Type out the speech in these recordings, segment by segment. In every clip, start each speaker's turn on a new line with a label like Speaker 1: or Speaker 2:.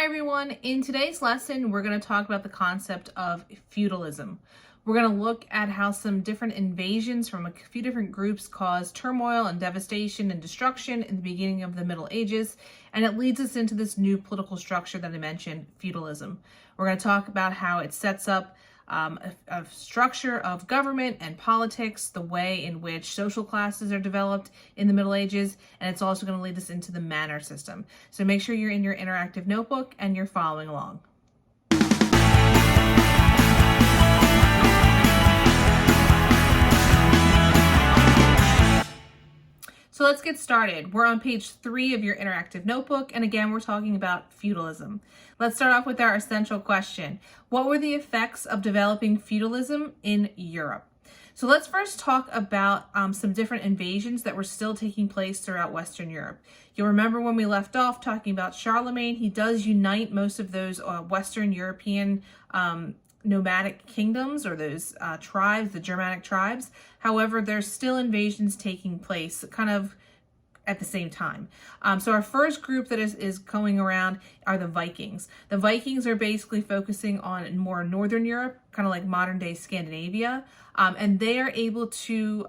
Speaker 1: Hi everyone, in today's lesson we're going to talk about the concept of feudalism. We're going to look at how some different invasions from a few different groups caused turmoil and devastation and destruction in the beginning of the Middle Ages, and it leads us into this new political structure that I mentioned, feudalism. We're going to talk about how it sets up a structure of government and politics, the way in which social classes are developed in the Middle Ages, and it's also going to lead us into the manor system. So make sure you're in your interactive notebook and you're following along. So let's get started. We're on page 3 of your interactive notebook, and again, we're talking about feudalism. Let's start off with our essential question. What were the effects of developing feudalism in Europe? So let's first talk about some different invasions that were still taking place throughout Western Europe. You'll remember when we left off talking about Charlemagne, he does unite most of those Western European nomadic kingdoms, or those tribes, the Germanic tribes. However, there's still invasions taking place kind of at the same time. So our first group that is going around are the Vikings. The Vikings are basically focusing on more Northern Europe, kind of like modern day Scandinavia, and they are able to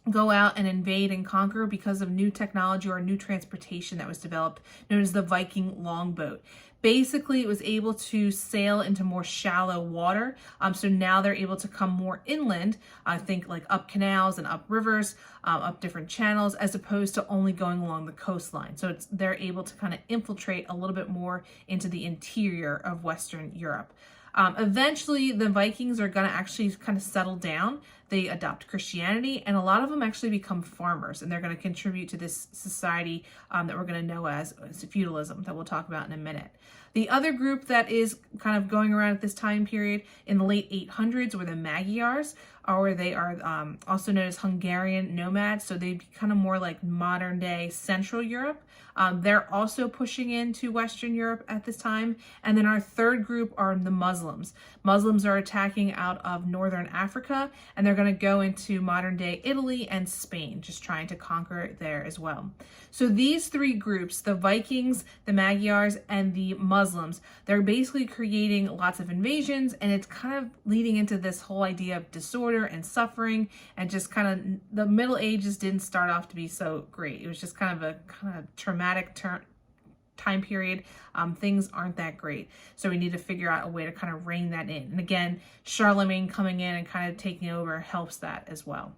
Speaker 1: go out and invade and conquer because of new technology or new transportation that was developed, known as the Viking longboat. Basically, it was able to sail into more shallow water. So now they're able to come more inland, I think like up canals and up rivers, up different channels, as opposed to only going along the coastline. So they're able to kind of infiltrate a little bit more into the interior of Western Europe. Eventually, the Vikings are going to actually kind of settle down. They adopt Christianity, and a lot of them actually become farmers, and they're going to contribute to this society that we're going to know as feudalism, that we'll talk about in a minute. The other group that is kind of going around at this time period in the late 800s were the Magyars, or they are also known as Hungarian nomads. So they'd be kind of more like modern day Central Europe. They're also pushing into Western Europe at this time. And then our third group are the Muslims. Muslims are attacking out of Northern Africa, and they're going to go into modern day Italy and Spain, just trying to conquer there as well. So these three groups, the Vikings, the Magyars, and the Muslims, they're basically creating lots of invasions, and it's kind of leading into this whole idea of disorder and suffering, and just kind of the Middle Ages didn't start off to be so great. It was just kind of traumatic time period. Things aren't that great. So we need to figure out a way to kind of rein that in. And again, Charlemagne coming in and kind of taking over helps that as well.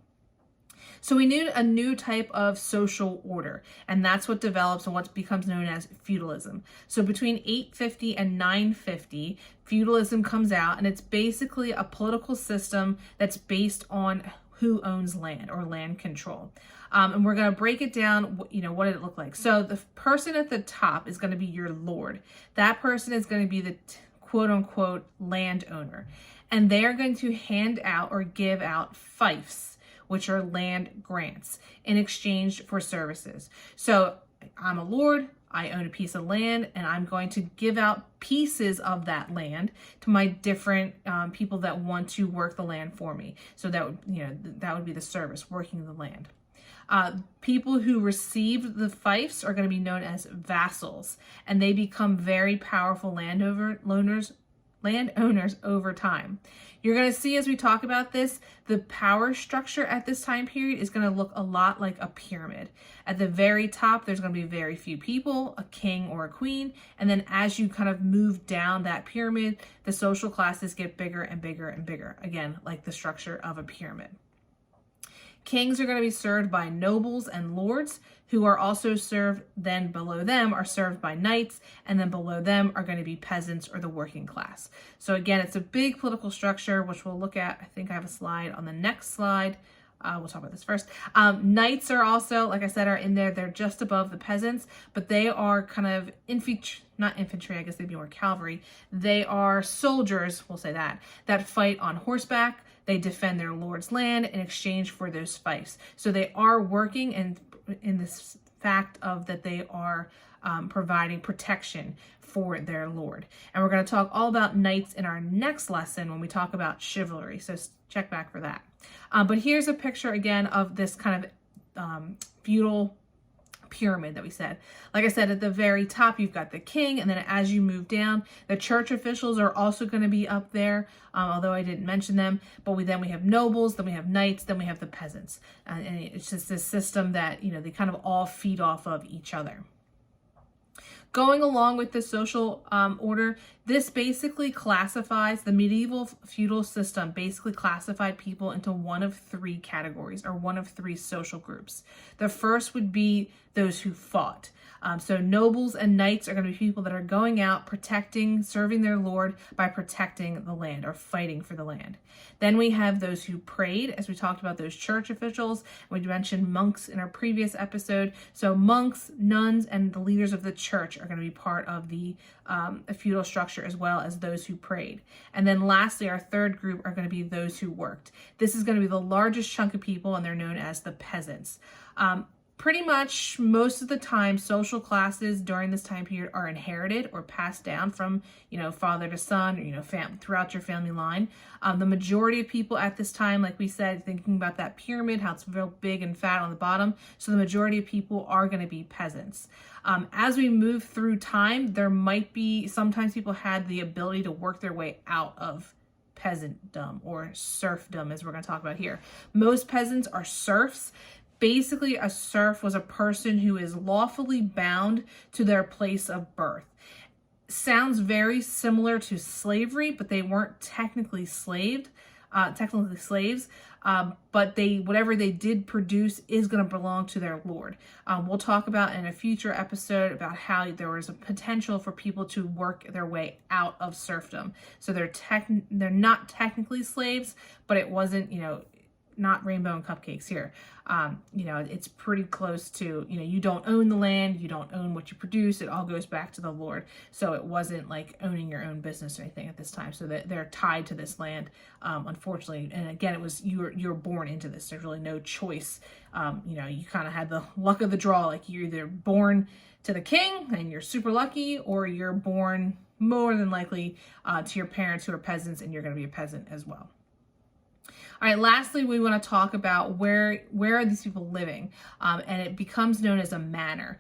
Speaker 1: So we need a new type of social order, and that's what develops and what becomes known as feudalism. So between 850 and 950, feudalism comes out, and it's basically a political system that's based on who owns land, or land control. And we're going to break it down, what did it look like? So the person at the top is going to be your lord. That person is going to be the quote unquote landowner. And they are going to hand out or give out fiefs, which are land grants, in exchange for services. So I'm a lord, I own a piece of land, and I'm going to give out pieces of that land to my different people that want to work the land for me. So that would be the service, working the land. People who receive the fiefs are going to be known as vassals, and they become very powerful landowners over time. You're going to see, as we talk about this, the power structure at this time period is going to look a lot like a pyramid. At the very top, there's going to be very few people, a king or a queen, and then as you kind of move down that pyramid, the social classes get bigger and bigger and bigger, again, like the structure of a pyramid. Kings are going to be served by nobles and lords, who are also served, then below them are served by knights, and then below them are going to be peasants, or the working class. So again, it's a big political structure, which we'll look at. I think I have a slide on the next slide. We'll talk about this first. Knights are also, like I said, are in there. They're just above the peasants, but they are kind of not infantry, I guess they'd be more cavalry. They are soldiers, we'll say that fight on horseback. They defend their lord's land in exchange for those fiefs. So they are working in this fact of that they are providing protection for their lord. And we're going to talk all about knights in our next lesson when we talk about chivalry. So check back for that. But here's a picture again of this kind of feudal pyramid that we said. Like I said, at the very top, you've got the king, and then as you move down, the church officials are also going to be up there, although I didn't mention them. But we have nobles, then we have knights, then we have the peasants. And it's just this system that, they kind of all feed off of each other. Going along with the social order, this basically classifies, the medieval feudal system basically classified people into one of three categories, or one of three social groups. The first would be those who fought. So nobles and knights are going to be people that are going out, protecting, serving their lord by protecting the land or fighting for the land. Then we have those who prayed, as we talked about those church officials. We mentioned monks in our previous episode. So monks, nuns, and the leaders of the church are going to be part of the feudal structure, as well as those who prayed. And then lastly, our third group are going to be those who worked. This is going to be the largest chunk of people, and they're known as the peasants. Pretty much most of the time, social classes during this time period are inherited or passed down from, father to son, or, throughout your family line. The majority of people at this time, like we said, thinking about that pyramid, how it's real big and fat on the bottom. So the majority of people are going to be peasants. As we move through time, there might be, sometimes people had the ability to work their way out of peasantdom or serfdom, as we're going to talk about here. Most peasants are serfs. Basically, a serf was a person who is lawfully bound to their place of birth. Sounds very similar to slavery, but they weren't technically slaves. But whatever they did produce is going to belong to their lord. We'll talk about in a future episode about how there was a potential for people to work their way out of serfdom. So they're not technically slaves, but it wasn't, not rainbow and cupcakes here. It's pretty close to, you don't own the land, you don't own what you produce, it all goes back to the Lord. So it wasn't like owning your own business or anything at this time. So that they're tied to this land, unfortunately. And again, it was, you're born into this. There's really no choice. You kind of had the luck of the draw. Like you're either born to the king and you're super lucky, or you're born more than likely to your parents who are peasants, and you're going to be a peasant as well. All right, lastly, we want to talk about where are these people living, and it becomes known as a manor.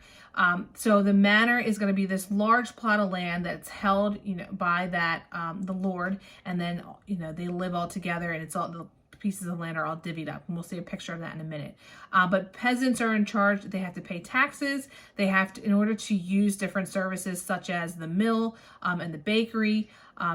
Speaker 1: So the manor is going to be this large plot of land that's held, by that the Lord, and then they live all together, and it's all the pieces of land are all divvied up, and we'll see a picture of that in a minute. But peasants are in charge. They have to pay taxes. They have to, in order to use different services such as the mill and the bakery,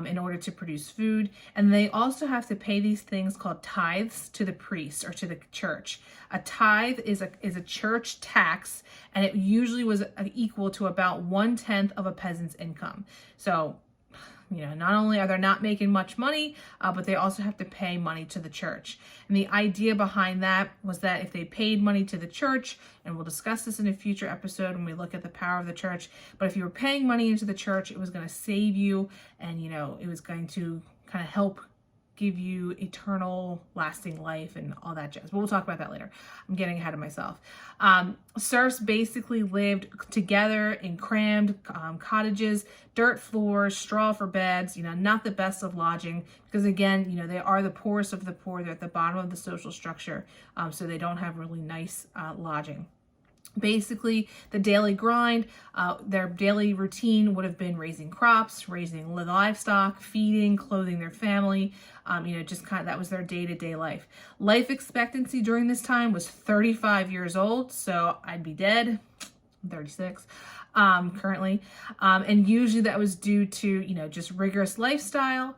Speaker 1: in order to produce food. And they also have to pay these things called tithes to the priest or to the church. A tithe is a church tax, and it usually was equal to about 1/10 of a peasant's income. So not only are they not making much money, but they also have to pay money to the church. And the idea behind that was that if they paid money to the church, and we'll discuss this in a future episode when we look at the power of the church, but if you were paying money into the church, it was going to save you, and it was going to kind of help give you eternal lasting life and all that jazz. But we'll talk about that later. I'm getting ahead of myself. Serfs basically lived together in crammed cottages, dirt floors, straw for beds, not the best of lodging, because again, they are the poorest of the poor. They're at the bottom of the social structure, so they don't have really nice lodging. Basically, the daily grind, their daily routine would have been raising crops, raising livestock, feeding, clothing their family, just kind of, that was their day-to-day life. Life expectancy during this time was 35 years old, so I'd be dead. I'm 36 currently. And usually that was due to, just rigorous lifestyle,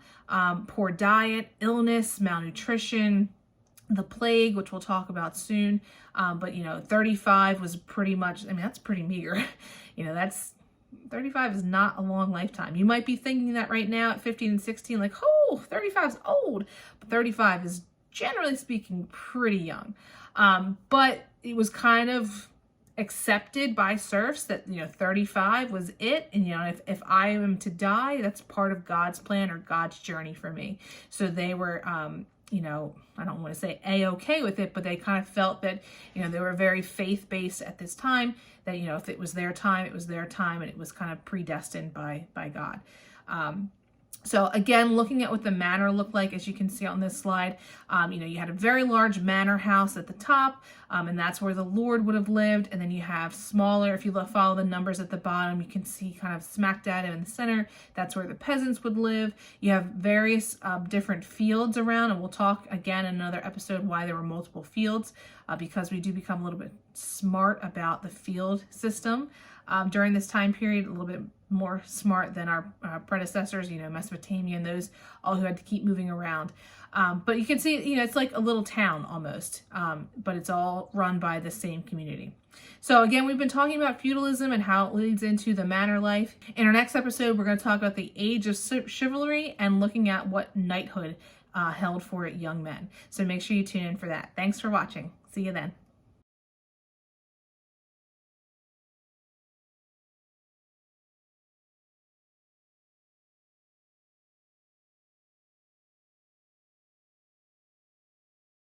Speaker 1: poor diet, illness, malnutrition, the plague, which we'll talk about soon. But 35 was pretty much, that's pretty meager. 35 is not a long lifetime. You might be thinking that right now at 15 and 16, like, 35 is old. But 35 is, generally speaking, pretty young. But it was kind of accepted by serfs that 35 was it, and if I am to die, that's part of God's plan or God's journey for me. So they were I don't want to say a-okay with it, but they kind of felt that they were very faith-based at this time, that if it was their time, it was their time, and it was kind of predestined by God. So again, looking at what the manor looked like, as you can see on this slide, you had a very large manor house at the top, and that's where the lord would have lived. And then you have smaller, if you follow the numbers at the bottom, you can see kind of smack dab in the center, that's where the peasants would live. You have various different fields around, and we'll talk again in another episode why there were multiple fields, because we do become a little bit smart about the field system during this time period, a little bit more smart than our predecessors, Mesopotamia and those all who had to keep moving around. But you can see, it's like a little town almost, but it's all run by the same community. So again, we've been talking about feudalism and how it leads into the manor life. In our next episode, we're going to talk about the age of chivalry and looking at what knighthood held for young men. So make sure you tune in for that. Thanks for watching. See you then.